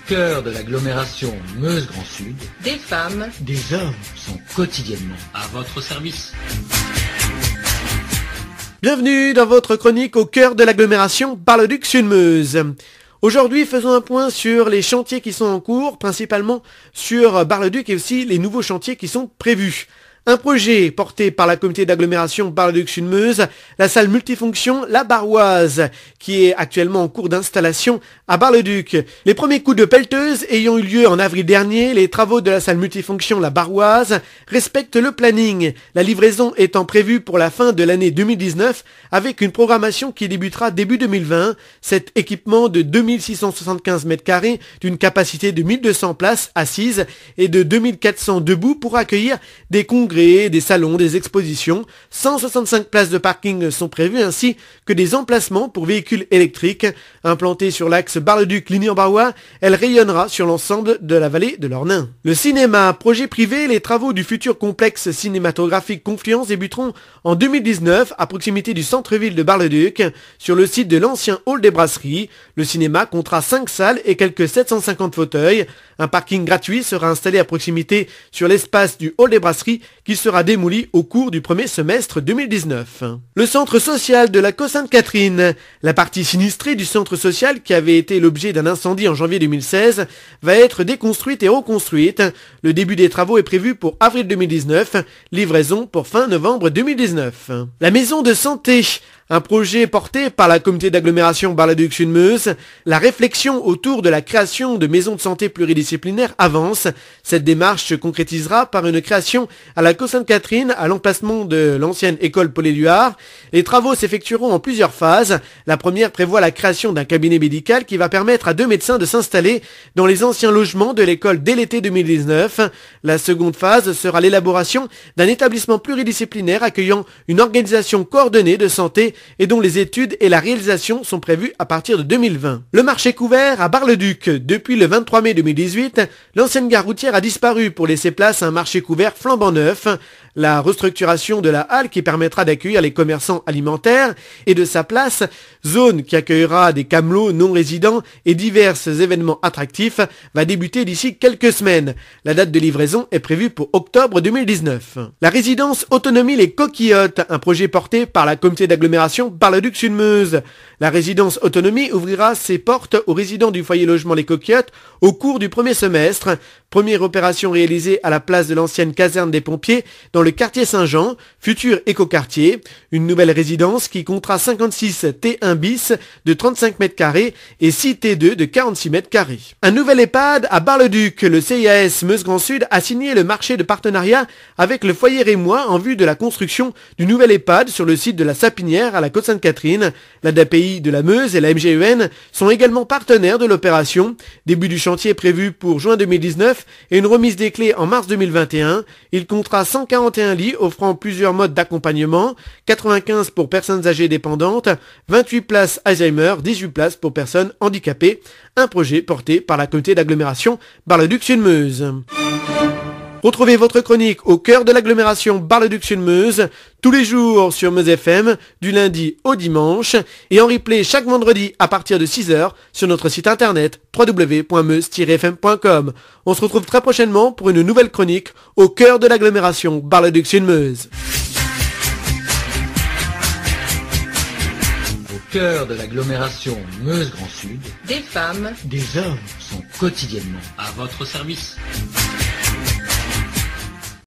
cœur de l'agglomération Meuse-Grand Sud, des femmes, des hommes sont quotidiennement à votre service. Bienvenue dans votre chronique au cœur de l'agglomération Bar-le-Duc Sud-Meuse. Aujourd'hui, faisons un point sur les chantiers qui sont en cours, principalement sur Bar-le-Duc et aussi les nouveaux chantiers qui sont prévus. Un projet porté par la communauté d'agglomération Bar-le-Duc Sud-Meuse, la salle multifonction La Barroise, qui est actuellement en cours d'installation à Bar-le-Duc. Les premiers coups de pelleteuse ayant eu lieu en avril dernier, les travaux de la salle multifonction La Barroise respectent le planning. La livraison étant prévue pour la fin de l'année 2019, avec une programmation qui débutera début 2020. Cet équipement de 2675 m² d'une capacité de 1200 places assises et de 2400 debout pour accueillir des congrès, des salons, des expositions. 165 places de parking sont prévues ainsi que des emplacements pour véhicules électriques. Implantée sur l'axe Bar-le-Duc-Ligny-en-Barrois, elle rayonnera sur l'ensemble de la vallée de l'Ornain. Le cinéma, projet privé, les travaux du futur complexe cinématographique Confluence débuteront en 2019 à proximité du centre-ville de Bar-le-Duc, sur le site de l'ancien hall des brasseries. Le cinéma comptera 5 salles et quelques 750 fauteuils. Un parking gratuit sera installé à proximité sur l'espace du hall des brasseries qui sera démoli au cours du premier semestre 2019. Le centre social de la Côte-Sainte-Catherine. La partie sinistrée du centre social qui avait été l'objet d'un incendie en janvier 2016 va être déconstruite et reconstruite. Le début des travaux est prévu pour avril 2019, livraison pour fin novembre 2019. La maison de santé. Un projet porté par la communauté d'agglomération Bar-le-Duc Sud-Meuse. La réflexion autour de la création de maisons de santé pluridisciplinaires avance. Cette démarche se concrétisera par une création à la Côte-Sainte-Catherine, à l'emplacement de l'ancienne école Paul-Éluard. Les travaux s'effectueront en plusieurs phases. La première prévoit la création d'un cabinet médical qui va permettre à 2 médecins de s'installer dans les anciens logements de l'école dès l'été 2019. La seconde phase sera l'élaboration d'un établissement pluridisciplinaire accueillant une organisation coordonnée de santé et dont les études et la réalisation sont prévues à partir de 2020. Le marché couvert à Bar-le-Duc. Depuis le 23 mai 2018, l'ancienne gare routière a disparu pour laisser place à un marché couvert flambant neuf. La restructuration de la halle qui permettra d'accueillir les commerçants alimentaires et de sa place, zone qui accueillera des camelots non résidents et divers événements attractifs, va débuter d'ici quelques semaines. La date de livraison est prévue pour octobre 2019. La résidence Autonomie Les Coquillottes, un projet porté par la communauté d'agglomération Bar-le-Duc Sud-Meuse. La résidence Autonomie ouvrira ses portes aux résidents du foyer logement Les Coquillottes au cours du premier semestre. Première opération réalisée à la place de l'ancienne caserne des pompiers dans le quartier Saint-Jean, futur écoquartier. Une nouvelle résidence qui comptera 56 T1 bis de 35 m² et 6 T2 de 46 m². Un nouvel EHPAD à Bar-le-Duc. Le CIAS Meuse-Grand Sud a signé le marché de partenariat avec le foyer Rémois en vue de la construction du nouvel EHPAD sur le site de la Sapinière à la Côte-Sainte-Catherine. L'ADAPI de la Meuse et la MGEN sont également partenaires de l'opération. Début du chantier prévu pour juin 2019 et une remise des clés en mars 2021. Il comptera 141 lits offrant plusieurs modes d'accompagnement, 95 pour personnes âgées dépendantes, 28 places Alzheimer, 18 places pour personnes handicapées. Un projet porté par la communauté d'agglomération Bar-le-Duc Sud-Meuse. Retrouvez votre chronique au cœur de l'agglomération Bar-le-Duc Sud-Meuse tous les jours sur Meuse FM, du lundi au dimanche, et en replay chaque vendredi à partir de 6h sur notre site internet www.meuse-fm.com. On se retrouve très prochainement pour une nouvelle chronique au cœur de l'agglomération Bar-le-Duc Sud-Meuse. Au cœur de l'agglomération Meuse-Grand Sud, des femmes, des hommes sont quotidiennement à votre service.